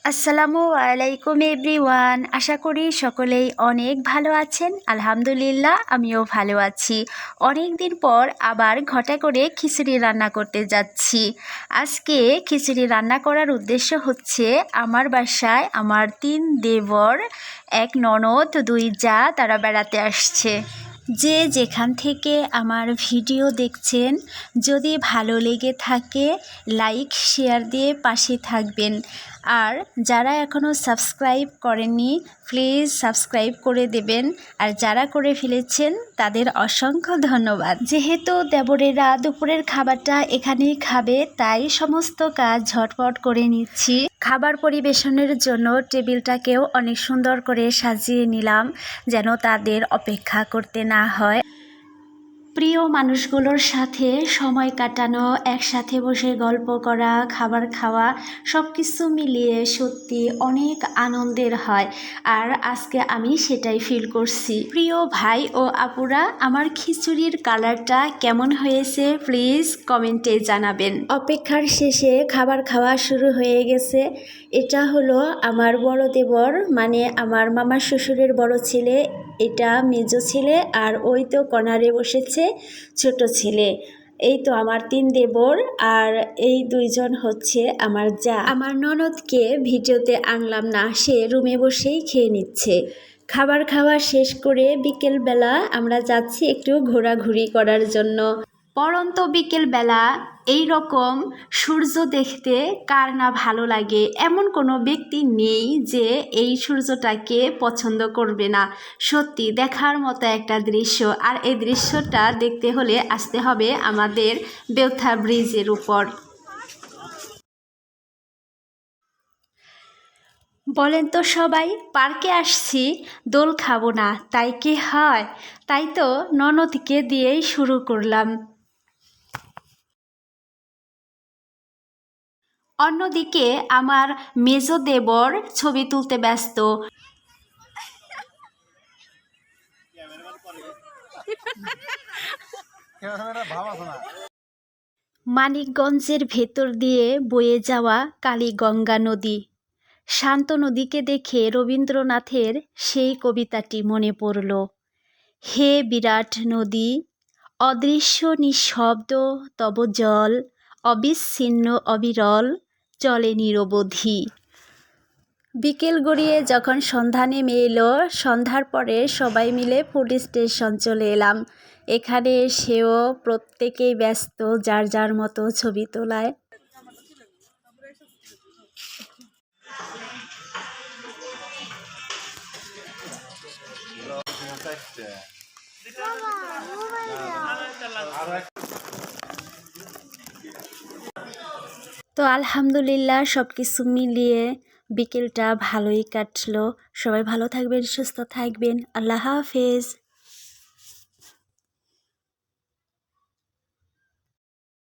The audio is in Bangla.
আসসালামু আলাইকুম এভরিওয়ান। আশা করি সকলেই অনেক ভালো আছেন। আলহামদুলিল্লাহ আমিও ভালো আছি। অনেক দিন পর আবার ঘটা করে খিচুড়ি রান্না করতে যাচ্ছি। আজকে খিচুড়ি রান্না করার উদ্দেশ্য হচ্ছে আমার বাসায় আমার 3 দেবর, 1 ননদ, 2 জা তারা বেড়াতে আসছে। যে যেখান থেকে আমার ভিডিও দেখছেন, যদি ভালো লেগে থাকে লাইক শেয়ার দিয়ে পাশে থাকবেন। আর যারা এখনও সাবস্ক্রাইব করেননি প্লিজ সাবস্ক্রাইব করে দেবেন। আর যারা করে ফেলেছেন তাদের অসংখ্য ধন্যবাদ। যেহেতু দেবরেরা দুপুরের খাবারটা এখানেই খাবে, তাই সমস্ত কাজ ঝটপট করে নিচ্ছি। খাবার পরিবেশনের জন্য টেবিলটাকেও অনেক সুন্দর করে সাজিয়ে নিলাম, যেন তাদের অপেক্ষা করতে না হয়। প্রিয় মানুষগুলোর সাথে সময় কাটানো, একসাথে বসে গল্প করা, খাবার খাওয়া, সব কিছু মিলিয়ে সত্যি অনেক আনন্দের হয়। আর আজকে আমি সেটাই ফিল করছি। প্রিয় ভাই ও আপুরা, আমার খিচুড়ির কালারটা কেমন হয়েছে প্লিজ কমেন্টে জানাবেন। অপেক্ষার শেষে খাবার খাওয়া শুরু হয়ে গেছে। এটা হলো আমার বড় দেবর, মানে আমার মামার শ্বশুরের বড় ছেলে। এটা মেজো ছেলে, আর ওই তো কর্নারে বসেছে ছোট ছেলে। এই তো আমার 3 দেবর, আর এই 2 জন হচ্ছে আমার জা। আমার ননদকে ভিডিওতে আনলাম না, সে রুমে বসেই খেয়ে নিচ্ছে। খাবার খাওয়া শেষ করে বিকেলবেলা আমরা যাচ্ছি একটু ঘোরাঘুরি করার জন্য। পরন্ত বিকেলবেলা এই রকম সূর্য দেখতে কার না ভালো লাগে? এমন কোনো ব্যক্তি নেই যে এই সূর্যটাকে পছন্দ করবে না। সত্যি দেখার মতো একটা দৃশ্য। আর এই দৃশ্যটা দেখতে হলে আসতে হবে আমাদের বেউথা ব্রিজের উপর। বলেন তো সবাই, পার্কে আসছি দোল খাবো না, তাই কি হয়? তাই তো ননদকে দিয়েই শুরু করলাম। অন্যদিকে আমার মেজো দেবর ছবি তুলতে ব্যস্ত। মানিকগঞ্জের ভেতর দিয়ে বয়ে যাওয়া কালীগঙ্গা নদী। শান্ত নদীকে দেখে রবীন্দ্রনাথের সেই কবিতাটি মনে পড়ল। হে বিরাট নদী, অদৃশ্য নিঃশব্দ তব জল, অবিচ্ছিন্ন অবিরল চলে নিরবধি। বিকেল গড়িয়ে যখন সন্ধ্যা নেমে এলো, সন্ধ্যার পরে সবাই মিলে ফুড স্টেশন চলে এলাম। এখানে এসেও প্রত্যেকেই ব্যস্ত যার যার মতো ছবি তোলায়। তো আলহামদুলিল্লাহ সব কিছু মিলিয়ে বিকেলটা ভালোই কাটলো। সবাই ভালো থাকবেন, সুস্থ থাকবেন। আল্লাহ হাফেজ।